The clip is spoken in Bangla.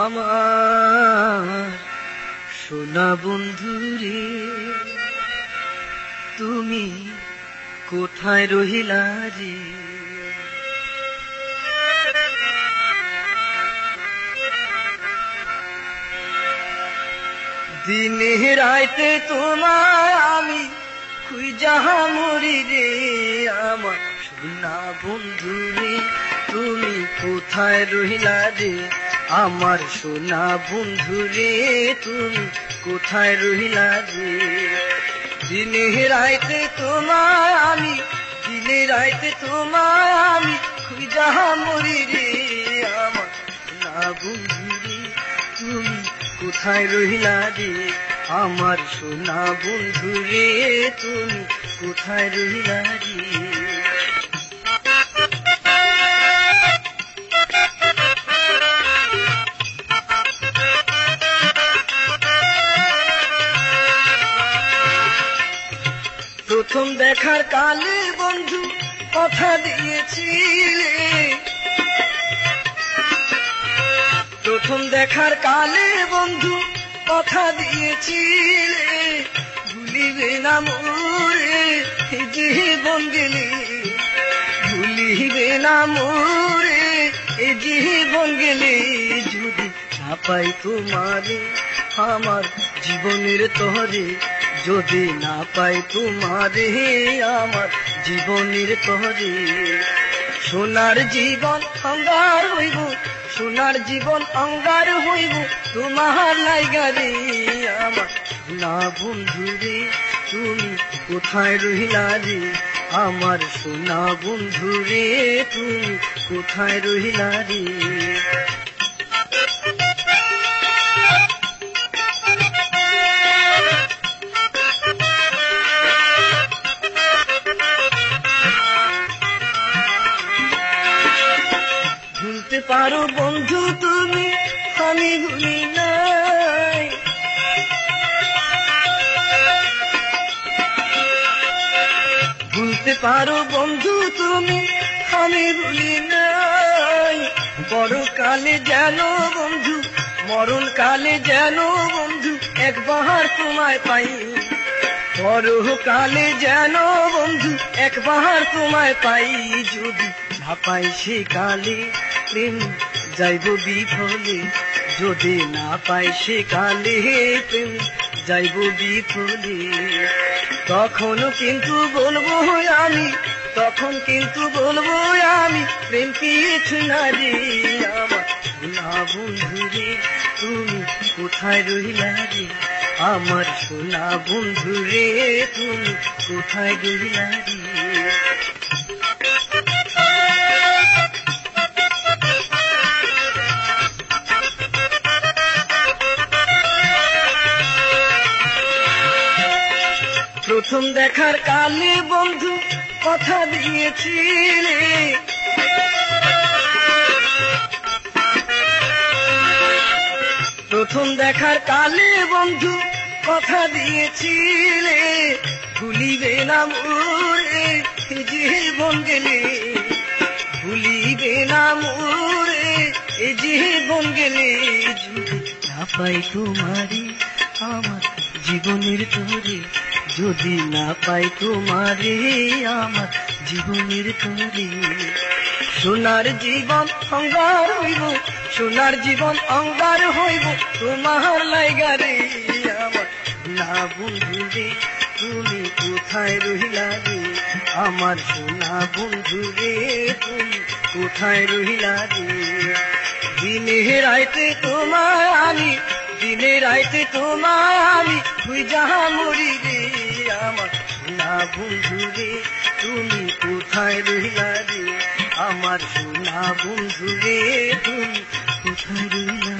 আমার সোনা বন্ধু রে, তুমি কোথায় রহিলা রে? দিনে রাইতে তোমায় আমি খুঁজা মরি রে, আমার সোনা বন্ধু রে, তুমি কোথায় রহিলা রে? আমার সোনা বন্ধু রে, তুমি কোথায় রহিলা রে? দিনে রাইতে তোমায় আমি, দিনে রাইতে তোমায় আমি খুঁজা মরি রে, আমার সোনা বন্ধু রে, তুমি কোথায় রহিলা রে? আমার সোনা বন্ধু রে, তুমি কোথায় রহিলা রে? প্রথম দেখার কালে বন্ধু কথা দিয়েছিলে, প্রথম দেখার কালে বন্ধু কথা দিয়েছিলে, ভুলিবে না মোরে জীবন গেলে, ভুলিবে না মোরে জীবন গেলে, যদি না পাই তোমারে আমার জীবনের তরে, যদি না পাই তোমারে আমার জীবনের তরে। সোনার জীবন অঙ্গার হইব, সোনার জীবন অঙ্গার হইব তোমার লাইগারে, আমার সোনা বন্ধু রে, তুমি কোথায় রহিলা রে? আমার সোনা বন্ধু রে, তুমি কোথায় রহিলা রে? ভুলতে পারো বন্ধু তুমি, আমি ভুলি নাই, ভুলতে পারো বন্ধু তুমি, আমি ভুলি নাই। বড় কালে যেন বন্ধু, মরণ কালে যেন বন্ধু একবার তোমায় পাই, বড় কালে যেন বন্ধু একবার তোমায় পাই, যদি না পাই সে কালে প্রেম যাইব বিফলে, যদি না পাই সে কালে প্রেম যাইব বিফলে। তখন কিন্তু বলবো আমি, তখন কিন্তু বলবো আমি, প্রেম কিছু না রে, আমার সোনা বন্ধু রে, তুমি কোথায় রহিলা রে? আমার সোনা বন্ধু রে, তুমি কোথায় রহিলা রে? প্রথম দেখার কালে বন্ধু কথা দিয়েছিলে, প্রথম দেখার কালে বন্ধু কথা দিয়েছিলে, ভুলিবে না মোরে জীবন গেলে, ভুলিবে না মোরে জীবন গেলে, যদি না পাই তোমারে আমার জীবনের তরে, যদি না পাই তোমারে আমার জীবনের তরে। সোনার জীবন অঙ্গার হইব, সোনার জীবন অঙ্গার হইব তোমার লাইগারে, আমার সোনা বন্ধু রে, তুমি কোথায় রহিলা রে? আমার সোনা বন্ধু রে, তুমি কোথায় রহিলা রে? দিনে রাইতে তোমায় আমি, দিনে রাইতে তোমায় আমি খুঁজা মরি রে, আমার সোনা বন্ধু রে, তুমি কোথায় রহিলা রে? আমার সোনা বন্ধু রে, তুমি কোথায় রহিলা?